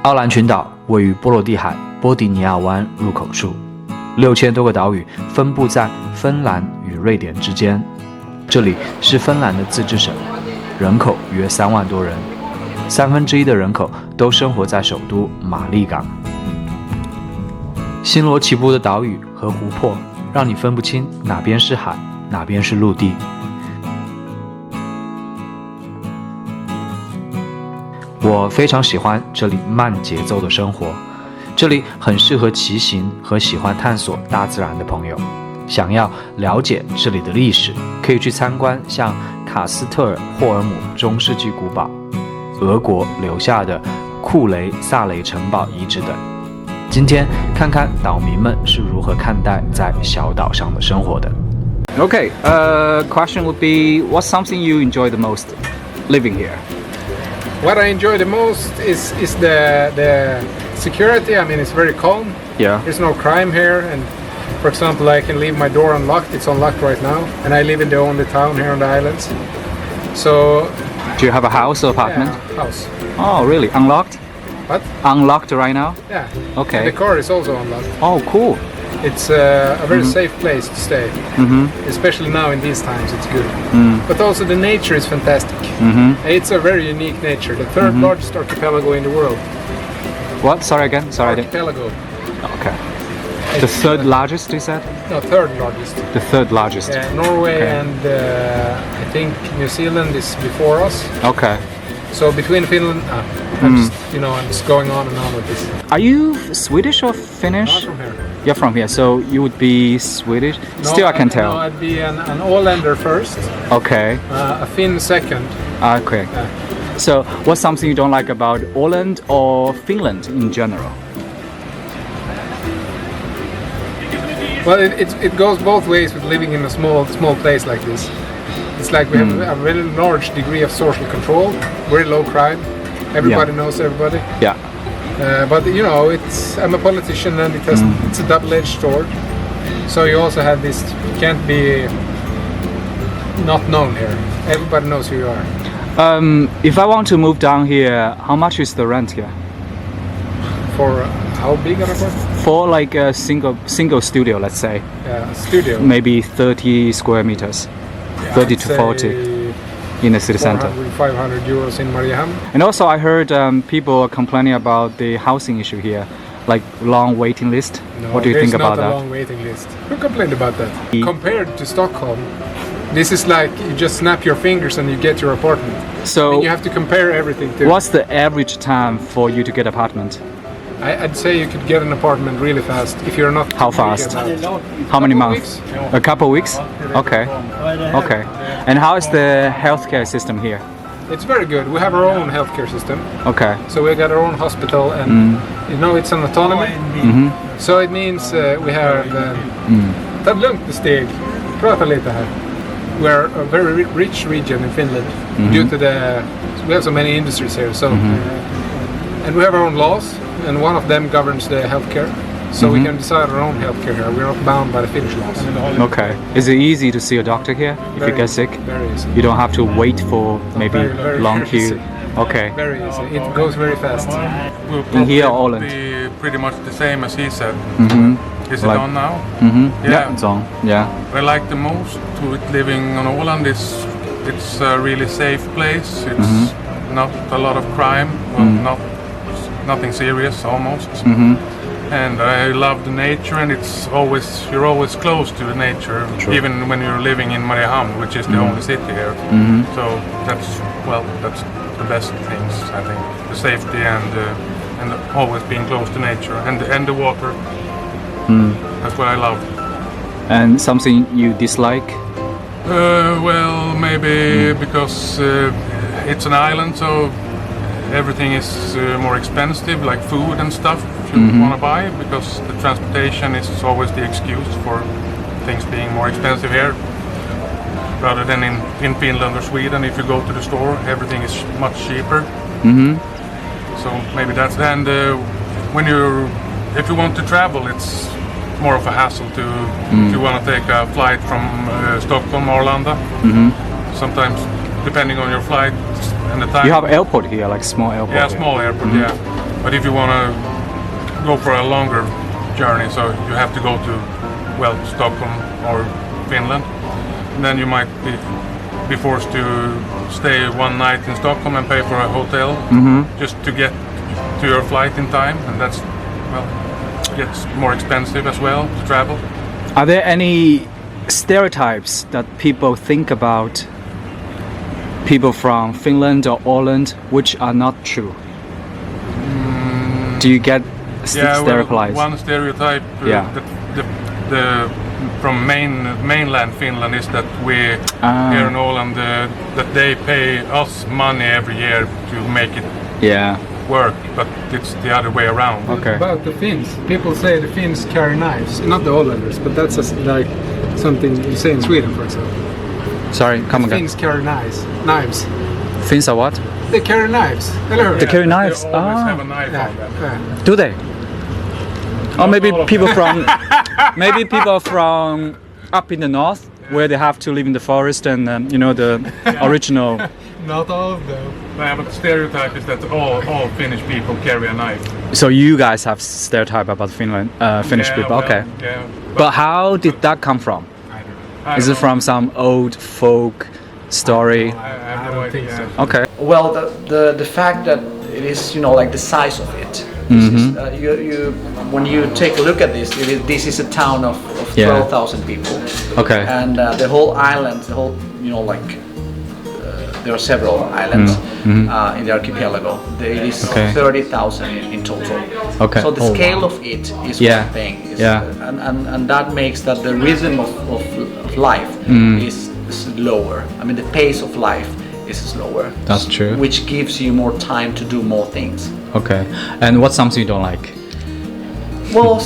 奥兰群岛位于波罗的海波迪尼亚湾入口处，6000多个岛屿分布在芬兰与瑞典之间。这里是芬兰的自治省，人口约3万多人，1/3的人口都生活在首都马利港。星罗棋布的岛屿和湖泊，让你分不清哪边是海，哪边是陆地。我非常喜欢这里慢节奏的生活，这里很适合骑行和喜欢探索大自然的朋友。想要了解这里的历史，可以去参观像卡斯特尔霍尔姆中世纪古堡、俄国留下的库雷萨雷城堡遗址等。今天看看岛民们是如何看待在小岛上的生活的。Okay, question would be, what's something you enjoy the most living here? What I enjoy the most is the security. I mean, it's very calm. Yeah. There's no crime here, and for example, I can leave my door unlocked. It's unlocked right now, and I live in the only town here on the islands. So. Do you have a house or apartment? Yeah, house. Oh, really? Unlocked? What? Unlocked right now? Yeah. Okay. And the car is also unlocked. Oh, cool. It's a very safe place to stay. Especially now in these times, it's good. But also the nature is fantastic. It's a very unique nature. The third largest archipelago in the world. What? Sorry again? Sorry. Archipelago. Okay. The third largest, you said? No, third largest. The third largest. Yeah, Norway Okay. and I think New Zealand is before us. Okay. So between Finland, I'm just going on and on with this. Are you Swedish or Finnish? Not from here. You're from here, so you would be Swedish? Still, I can tell. No, I'd be an Ålander first, Okay. a Finn second. Okay. So, what's something you don't like about Åland or Finland in general? Well, it goes both ways with living in a small place like this. It's like we have a very large degree of social control, very low crime. Everybody knows everybody. Yeah. But I'm a politician, and it's a double-edged sword. So you also have this. You can't be not known here. Everybody knows who you are. If I want to move down here, how much is the rent here? For how big an apartment? For like a single studio, let's say. Yeah, a studio. Maybe 30 square meters, 30 to 40 in the city center. 500 euros in Mariehamn. And also, I heard people are complaining about the housing issue here, like long waiting list. What do you think about that? There's not a that? long waiting list. Who complained about that? Compared to Stockholm, this is like you just snap your fingers and you get your apartment. So and you have to compare everything to. What's the average time for you to get an apartment? I'd say you could get an apartment really fast if you're not. How fast? How many months? A couple weeks? Okay. Okay. And how is the healthcare system here? It's very good. We have our own healthcare system. Okay. So we got our own hospital, and it's an autonomy. So it means we have. Ta lugnt ett steg. Prata lite här. We're a very rich region in Finland due to we have so many industries here. So and we have our own laws, and one of them governs the healthcare. So we can decide our own healthcare here. We're not bound by the Finnish laws. Okay. Is it easy to see a doctor here if you get sick? Very easy. You don't have to wait for maybe very long very queue. easy. Okay. Very easy. It goes very fast. In here, Åland. Be pretty much the same as he said. Is it Like- on now? Yeah, it's on. Yeah. What I like the most with living on Åland is it's a really safe place. It's not a lot of crime. Well, nothing serious almost. And I love the nature, and you're always close to the nature, even when you're living in Mariehamn, which is the only city here. So that's the best things, I think. The safety and always being close to nature and the water. That's what I love. And something you dislike? Well, maybe because it's an island, so everything is more expensive, like food and stuff you want to buy, because the transportation is always the excuse for things being more expensive here. Rather than in Finland or Sweden, if you go to the store, everything is much cheaper. So maybe that's. And if you want to travel, it's more of a hassle to if you want to take a flight from Stockholm or Arlanda. Sometimes, depending on your flight and the time. You have airport here, like small airport. Yeah, here. small airport. Yeah, But if you want to go for a longer journey, so you have to go to, well, Stockholm or Finland, then you might be forced to stay one night in Stockholm and pay for a hotel just to get to your flight in time, and that's, well, gets more expensive as well to travel. Are there any stereotypes that people think about people from Finland or Åland which are not true? Do you get stereotypes? Well, one stereotype that the from mainland Finland is that we here in Åland that they pay us money every year to make it work, but it's the other way around. Okay. About the Finns, people say the Finns carry knives, not the Ålanders, but that's like something you say in Sweden, for example. Sorry, come again. Finns carry knives. Finns are what? They carry knives. Hello. They carry knives. They always have a knife on them. Yeah. Do they? Or maybe people from up in the north where they have to live in the forest and the original. Not all of them. Yeah, but the stereotype is that all Finnish people carry a knife. So you guys have stereotype about Finnish people, well, okay? Yeah. But how did that come from? I Is don't it from some old folk story? know. I have no idea. Okay. Well, the fact that it is, like the size of it. This is, when you take a look at this, this is a town of 12,000 people. Okay. And the whole island, there are several islands in the archipelago. It is 30,000 in total. Okay. So the scale of it is one thing. And that makes that the rhythm of life is lower. I mean, the pace of life is slower. That's true. Which gives you more time to do more things. Okay. And what's something you don't like? Well,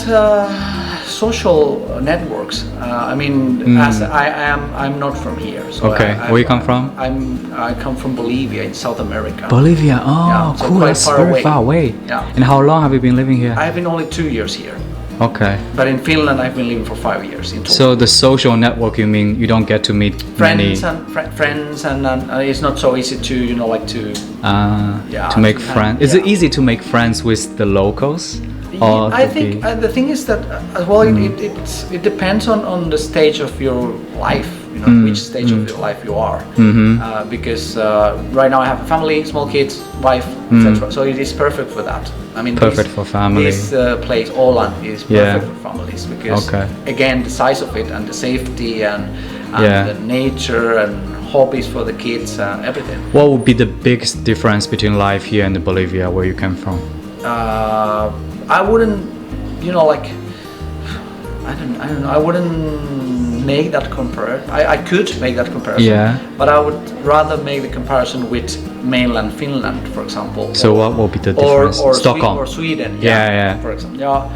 social networks. As I'm not from here. So Okay. Where you come from? I come from Bolivia in South America. Bolivia. Oh, Yeah, so cool. quite That's far very away. far away. Yeah. And how long have you been living here? I've been only 2 years here, Okay. but in Finland I've been living for 5 years in total. So the social network, you mean you don't get to meet many friends and it's not so easy to to make friends. Is it easy to make friends with the locals? Or I think the thing is that it depends on the stage of your life, which stage of your life you are. Because right now I have a family, small kids, wife, etc. So it is perfect for that. I mean, Perfect for family. This place, Åland, is perfect for families because again the size of it and the safety and the nature and hobbies for the kids and everything. What would be the biggest difference between life here and Bolivia, where you came from? I wouldn't, I don't know. I wouldn't make that comparison. I could make that comparison. But I would rather make the comparison with mainland Finland, for example. So what will be the difference? Or Stockholm or Sweden. Yeah. For example.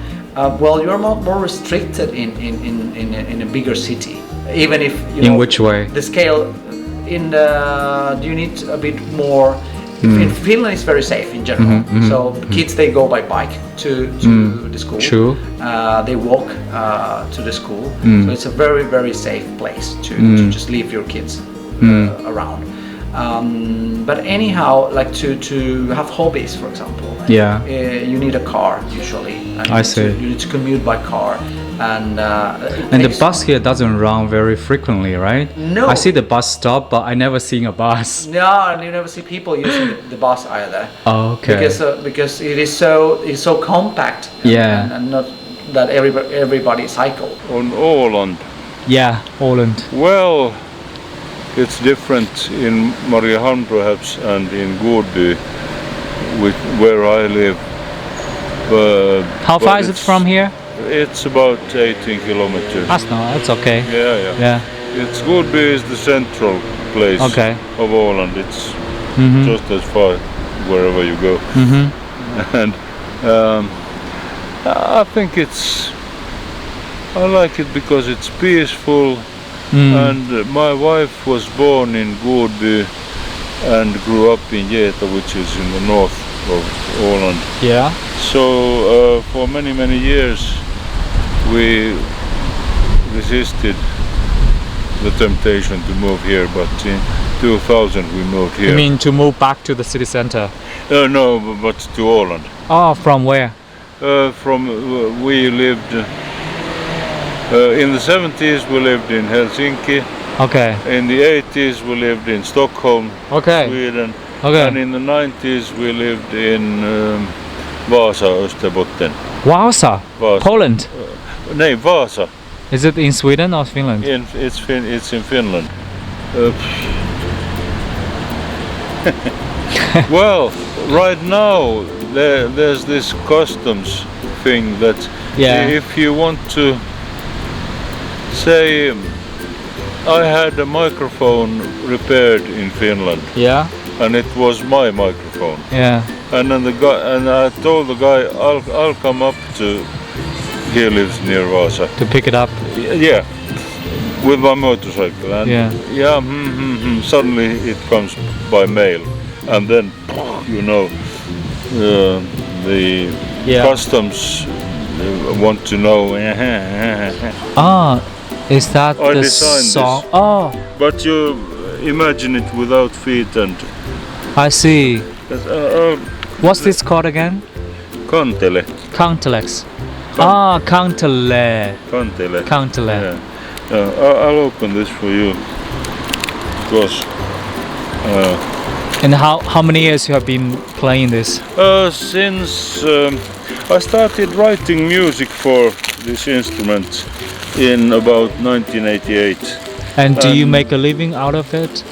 Well, you're more restricted in a bigger city. Even if In which way? The scale you need a bit more. In Finland is very safe in general. So kids, they go by bike to the school. True. They walk to the school. So it's a very, very safe place to just leave your kids around. But anyhow, like to have hobbies, for example. You need a car usually. I see. You need to commute by car. And the bus here doesn't run very frequently, right? No. I see the bus stop, but I never seen a bus. No, and you never see people using the bus either. Oh, okay. Because it is so compact. And not that everybody cycle. On Åland. Yeah, Åland. Well, it's different in Mariehamn perhaps and in Godby, where I live. How far is it from here? It's about 18 kilometers. That's okay. Yeah. It's Godby is the central place of Åland. It's just as far wherever you go. And I think I like it because it's peaceful. And my wife was born in Godby and grew up in Geta, which is in the north of Åland. Yeah. So for many years we resisted the temptation to move here, but in 2000 we moved here. You mean to move back to the city center? No, but to Åland. Oh, from where? We lived in the 70s. We lived in Helsinki. Okay. In the 80s, we lived in Stockholm, Okay. Sweden. Okay. And in the 90s, we lived in Vaasa, Österbotten. Wausa, Vaasa. Poland. No, Vaasa. Is it in Sweden or Finland? It's in Finland. Well, right now there's this customs thing that if you want to say, I had a microphone repaired in Finland. Yeah. And it was my microphone. Yeah. And then I told the guy, I'll come up to. He lives near Vaasa. To pick it up. Yeah, with my motorcycle. And suddenly it comes by mail, and then the customs want to know. Is that I the designed song? this. Oh, But you imagine it without feet and. I see. What's this called again? Kantele. Countelex. Countele. Kantele. Kantele. Yeah. I'll open this for you. Because. And how many years you have been playing this? Since I started writing music for this instrument in about 1988. And do you make a living out of it?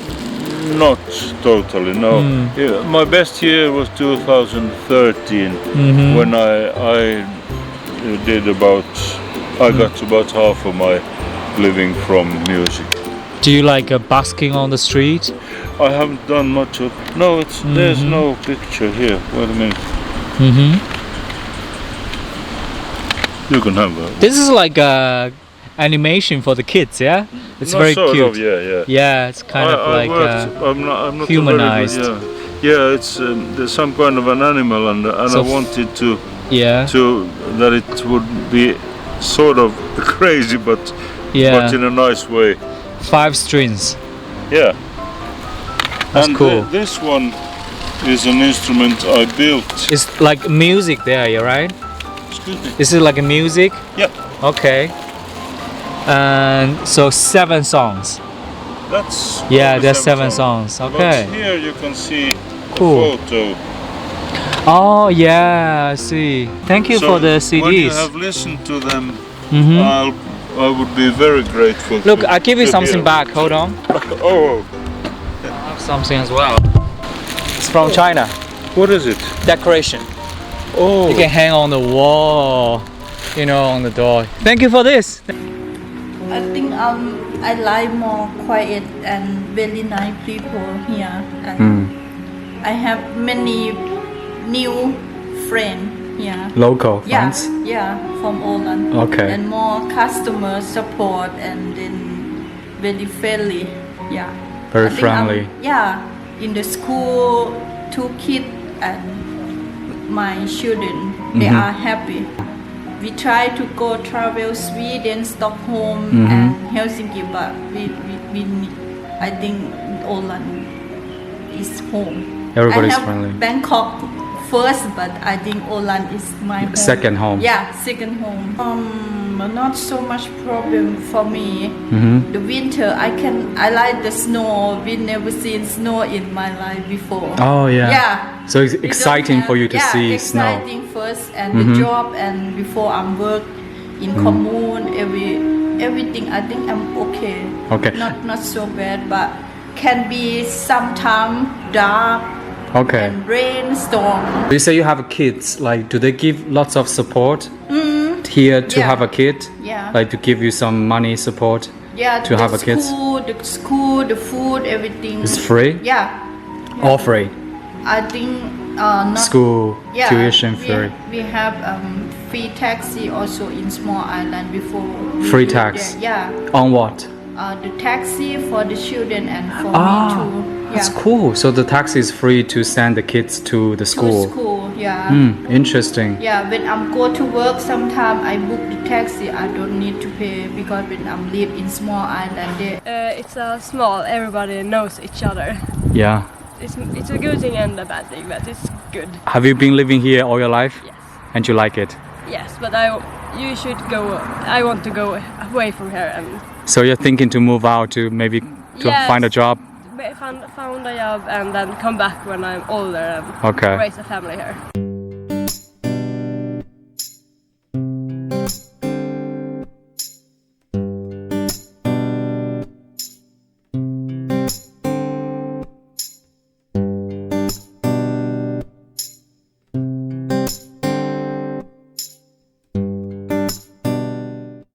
Not totally, no. Yeah, my best year was 2013 when I did I got about half of my living from music. Do you like busking on the street? I haven't done much of. No, there's no picture here. Wait a minute. You can have that. This is like a animation for the kids, yeah? It's No, very sort cute. of, yeah. Yeah, it's kind of like I'm not humanized. A very good, yeah, it's there's some kind of an animal, and So I wanted to that it would be sort of crazy, but in a nice way. 5 strings. Yeah. That's and cool. This one is an instrument I built. It's like music there, you're right? Excuse me. Is it like a music? Yeah. Okay. And so 7 songs. That's there's 7 songs. Okay. But here you can see Cool. a photo. Oh yeah, I see. Thank you for the CDs. When you have listened to them, I would be very grateful. Look, I'll give you something hear. back. Hold on. Oh, I have something as well. It's from China. what is it? Decoration. Oh, You can hang on the wall, on the door. Thank you for this. I think I like more quiet and very nice people here, and I have many new friends here. Local Yeah, from Åland. Okay. And more customer support, and then very friendly. Yeah. Very I think friendly. In the school, 2 kids and my children, they are happy. We try to go travel Sweden, Stockholm, and Helsinki, but I think Åland is home. Everybody's I have friendly. Bangkok first, but I think Åland is my home. Second home. Yeah, second home. Not so much problem for me. The winter, I like the snow. We never seen snow in my life before. Oh yeah. Yeah. So it's We don't exciting have- for you to see snow. exciting first, and the job, and before I'm work in commune, everything. I think I'm okay. Okay. Not so bad, but can be sometime dark Okay. and rainstorm. You say you have kids. Like, do they give lots of support here to Yeah. have a kid? Yeah. Like to give you some money support? Yeah. To have a kids? The school, the food, everything. It's free? Yeah. All free. I think not. School, Yeah, tuition free. We have free taxi also in small island before. Free we tax? there. Yeah. On what? The taxi for the children and for Ah, me too. that's Yeah. cool. So the taxi is free to send the kids to the school. To school, yeah. Interesting. Yeah, when I'm go to work, sometime I book the taxi. I don't need to pay because when I'm live in small island, there. It's small. Everybody knows each other. Yeah. it's a good thing and a bad thing, but it's good. Have you been living here all your life? Yes. And you like it? Yes, but I want to go away from here and So you're thinking to move out to maybe Yes. find a job? found a job and then come back when I'm older and Okay. raise a family here.